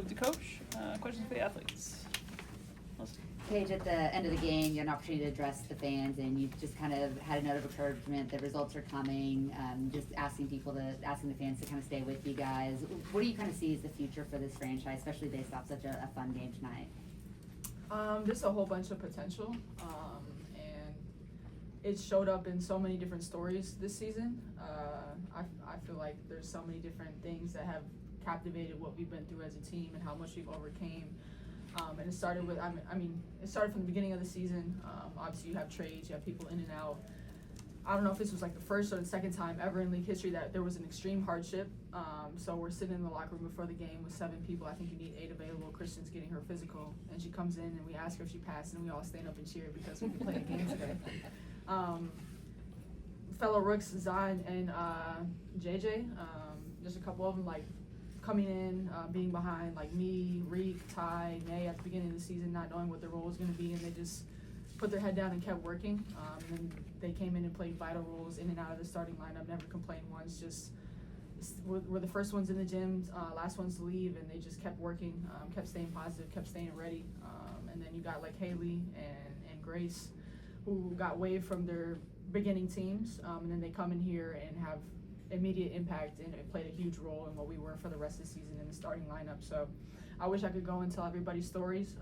move to coach. Questions for the athletes? Paige, at the end of the game, you had an opportunity to address the fans, and you just kind of had a note of encouragement. The results are coming. Just asking the fans to kind of stay with you guys. What do you kind of see as the future for this franchise, especially based off such a fun game tonight? Just a whole bunch of potential, and it showed up in so many different stories this season. I feel like there's so many different things that have captivated what we've been through as a team and how much we've overcame. And it started with, it started from the beginning of the season. Obviously, you have trades, you have people in and out. I don't know if this was like the first or the second time ever in league history that there was an extreme hardship. So we're sitting in the locker room before the game with 7 people. I think you need 8 available. Kristen's getting her physical, and she comes in, and we ask her if she passed, and we all stand up and cheer because we can play a game today. Fellow rooks, Zion and JJ, just a couple of them, like, coming in, being behind, like me, Reek, Ty, Nay at the beginning of the season, not knowing what their role was going to be, and they just put their head down and kept working. And they came in and played vital roles in and out of the starting lineup, never complained once, just were the first ones in the gym, last ones to leave, and they just kept working, kept staying positive, kept staying ready. And then you got like Haley and Grace, who got waived from their beginning teams, and then they come in here and have immediate impact, and it played a huge role in what we were for the rest of the season in the starting lineup. So I wish I could go and tell everybody's stories,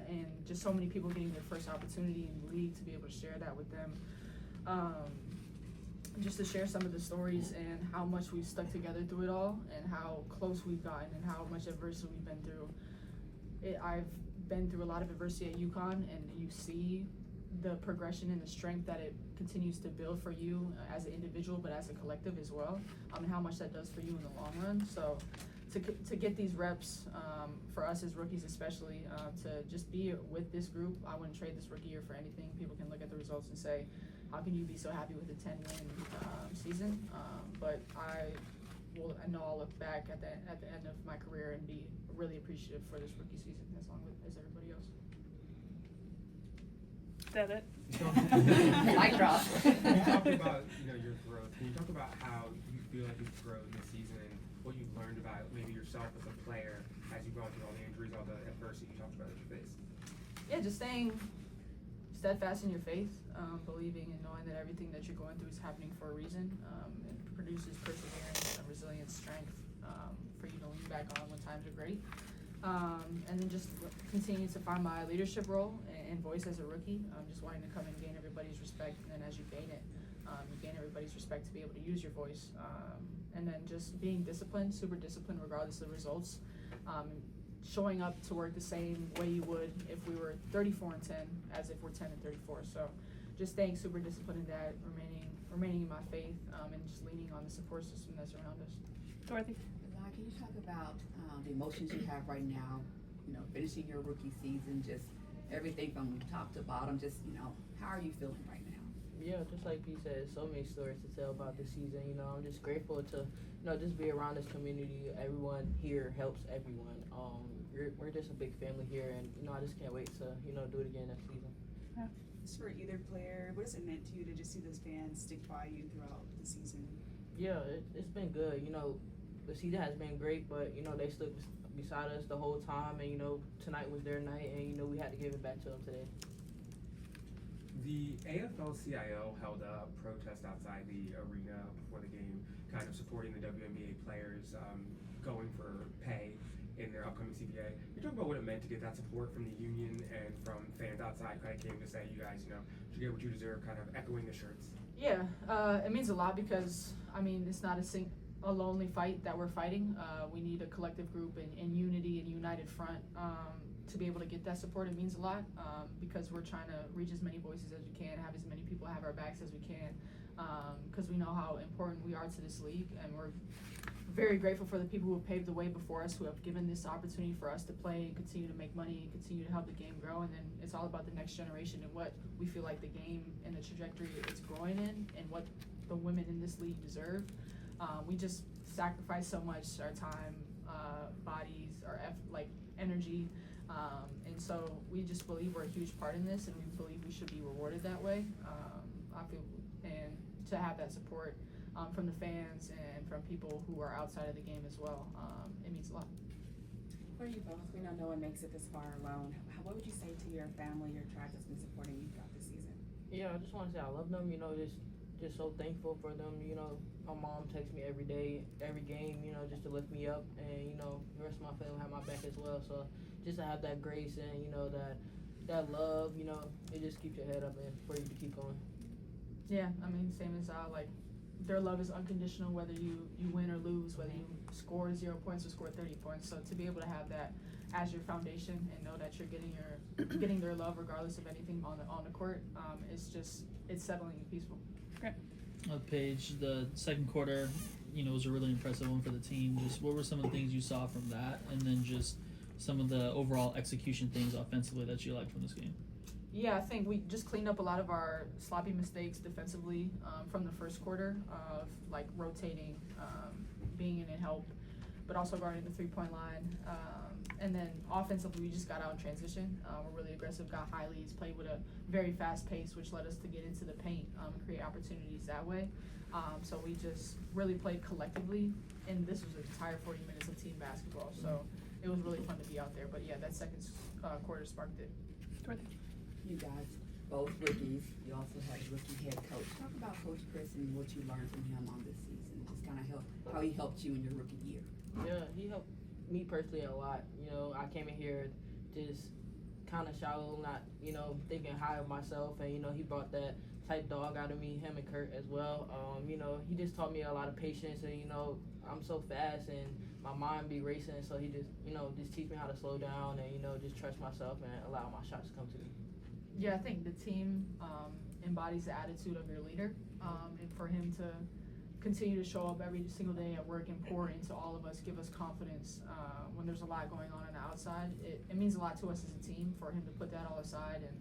and just so many people getting their first opportunity in the league to be able to share that with them. Just to share some of the stories and how much we've stuck together through it all, and how close we've gotten, and how much adversity we've been through. I've been through a lot of adversity at UConn, and you see the progression and the strength that it continues to build for you as an individual, but as a collective as well, and how much that does for you in the long run. So to get these reps, for us as rookies especially, to just be with this group, I wouldn't trade this rookie year for anything. People can look at the results and say, how can you be so happy with a 10-win season? But I know I'll look back at the end of my career and be really appreciative for this rookie season as long as everybody else. Is that it? Mic drop. Can you talk about your growth? Can you talk about how you feel like you've grown this season and what you've learned about maybe yourself as a player as you've gone through all the injuries, all the adversity you talked about that you faced? Yeah, just staying steadfast in your faith, believing and knowing that everything that you're going through is happening for a reason. It produces perseverance and resilience, strength, for you to lean back on when times are great. And then just continue to find my leadership role and voice as a rookie. Just wanting to come and gain everybody's respect, and then as you gain it, you gain everybody's respect to be able to use your voice. And then just being disciplined, super disciplined regardless of the results. Showing up to work the same way you would if we were 34-10 as if we're 10-34. So just staying super disciplined in that, remaining in my faith, and just leaning on the support system that's around us. Dorothy? Can you talk about the emotions you have right now, finishing your rookie season, just everything from top to bottom, just, how are you feeling right now? Yeah, just like Pete said, so many stories to tell about this season. I'm just grateful to, just be around this community. Everyone here helps everyone. We're just a big family here, and, I just can't wait to, do it again next season. Yeah. Just for either player, what has it meant to you to just see those fans stick by you throughout the season? Yeah, it's been good. The season has been great, but, they stood beside us the whole time, and, tonight was their night, and, we had to give it back to them today. The AFL-CIO held a protest outside the arena before the game, kind of supporting the WNBA players going for pay in their upcoming CBA. Can you talk about what it meant to get that support from the union and from fans outside, kind of came to say, you guys, should get what you deserve, kind of echoing the shirts? Yeah, it means a lot because, it's not a lonely fight that we're fighting. We need a collective group and unity and united front to be able to get that support. It means a lot because we're trying to reach as many voices as we can, have as many people have our backs as we can, because we know how important we are to this league, and we're very grateful for the people who have paved the way before us, who have given this opportunity for us to play and continue to make money and continue to help the game grow. And then it's all about the next generation and what we feel like the game and the trajectory it's growing in, and what the women in this league deserve. We just sacrifice so much, our time, bodies, our energy, and so we just believe we're a huge part in this, and we believe we should be rewarded that way. I feel, and to have that support from the fans and from people who are outside of the game as well, it means a lot. For you both, we know no one makes it this far alone. What would you say to your family, your tribe that's been supporting you throughout the season? Yeah, I just want to say I love them. Just so thankful for them. My mom texts me every day, every game. Just to lift me up, and the rest of my family have my back as well. So just to have that grace and that love, it just keeps your head up and for you to keep going. Yeah, I mean, same as like their love is unconditional, whether you win or lose, whether you score 0 points or score 30 points. So to be able to have that as your foundation and know that you're getting their love regardless of anything on the court, it's settling and peaceful. Paige, the second quarter, was a really impressive one for the team. Just what were some of the things you saw from that, and then just some of the overall execution things offensively that you liked from this game? Yeah, I think we just cleaned up a lot of our sloppy mistakes defensively from the first quarter of like rotating, being in and help, but also guarding the 3-point line. And then offensively, we just got out in transition. We're really aggressive, got high leads, played with a very fast pace, which led us to get into the paint and create opportunities that way. So we just really played collectively, and this was an entire 40 minutes of team basketball. So it was really fun to be out there. But yeah, that second quarter sparked it. You guys, both rookies. You also had a rookie head coach. Talk about Coach Chris and what you learned from him on this season. Just kind of how he helped you in your rookie year. Yeah, he helped me personally a lot. I came in here just kind of shallow, not, thinking high of myself. And, he brought that type dog out of me, him and Kurt as well. He just taught me a lot of patience. And, I'm so fast and my mind be racing. So he just, just teach me how to slow down and, just trust myself and allow my shots to come to me. Yeah, I think the team embodies the attitude of your leader, and for him to continue to show up every single day at work and pour into all of us, give us confidence when there's a lot going on the outside. It means a lot to us as a team for him to put that all aside and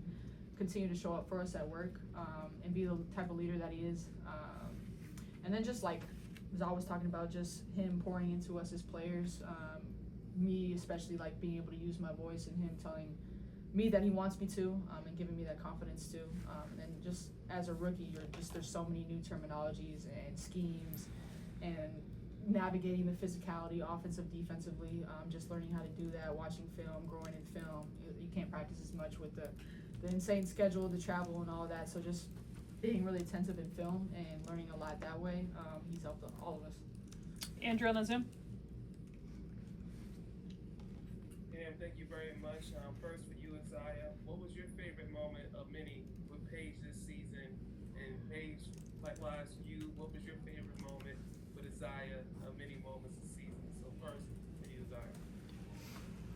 continue to show up for us at work and be the type of leader that he is. And then just like Zah was talking about, just him pouring into us as players, me especially like being able to use my voice and him telling me that he wants me to, and giving me that confidence too. And just as a rookie, there's so many new terminologies and schemes and navigating the physicality, offensive, defensively, just learning how to do that, watching film, growing in film. You can't practice as much with the insane schedule, the travel and all of that. So just being really attentive in film and learning a lot that way, he's helped all of us. Andrew on the Zoom. Thank you very much. First for you, Aziaha, what was your favorite moment of many with Paige this season? And Paige, likewise for you, what was your favorite moment with Aziaha of many moments this season? So first for you, Aziaha.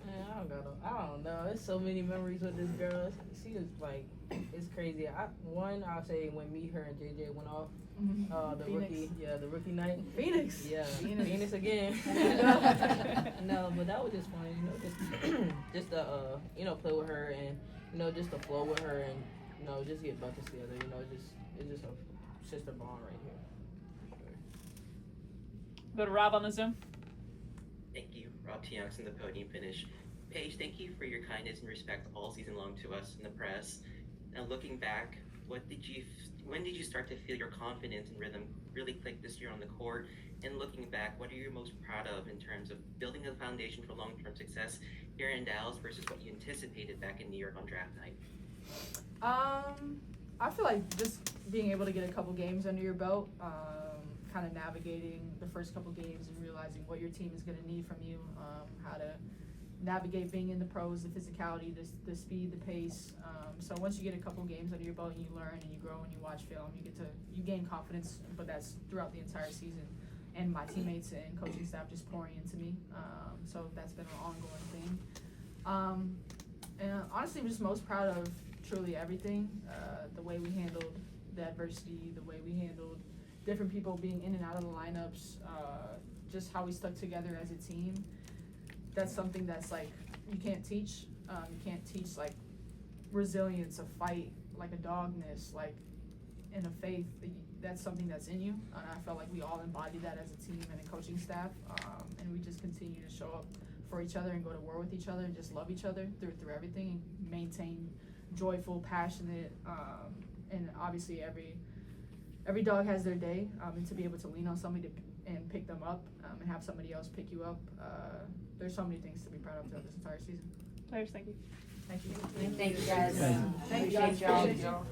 Man, I don't know. There's so many memories with this girl. She was like, it's crazy. I'll say when me, her, and JJ went off. The rookie night. Phoenix. Yeah, Phoenix again. No, but that was just fun, just to play with her and just to flow with her and just get buckets together. It's just a sister bond right here. Sure. Go to Rob on the Zoom. Thank you, Rob Tianx in the podium finish. Paige, thank you for your kindness and respect all season long to us in the press. Now looking back, when did you start to feel your confidence and rhythm really click this year on the court? And looking back, what are you most proud of in terms of building a foundation for long-term success here in Dallas versus what you anticipated back in New York on draft night? I feel like just being able to get a couple games under your belt, kind of navigating the first couple games and realizing what your team is going to need from you, how to navigate being in the pros, the physicality, the speed, the pace. So once you get a couple games under your belt and you learn and you grow and you watch film, you gain confidence, but that's throughout the entire season. And my teammates and coaching staff just pouring into me. So that's been an ongoing thing. And honestly, I'm just most proud of truly everything. The way we handled the adversity, the way we handled different people being in and out of the lineups, just how we stuck together as a team. That's something that's like, you can't teach. You can't teach like resilience, a fight, like a dogness, like in a faith. That's something that's in you. And I felt like we all embodied that as a team and a coaching staff. And we just continue to show up for each other and go to war with each other and just love each other through everything and maintain joyful, passionate, and obviously every dog has their day, and to be able to lean on somebody and pick them up and have somebody else pick you up, there's so many things to be proud of throughout this entire season. Players, thank you. Thank you. Thank you guys. Thank you. Thank you Appreciate guys. y'all. Appreciate y'all.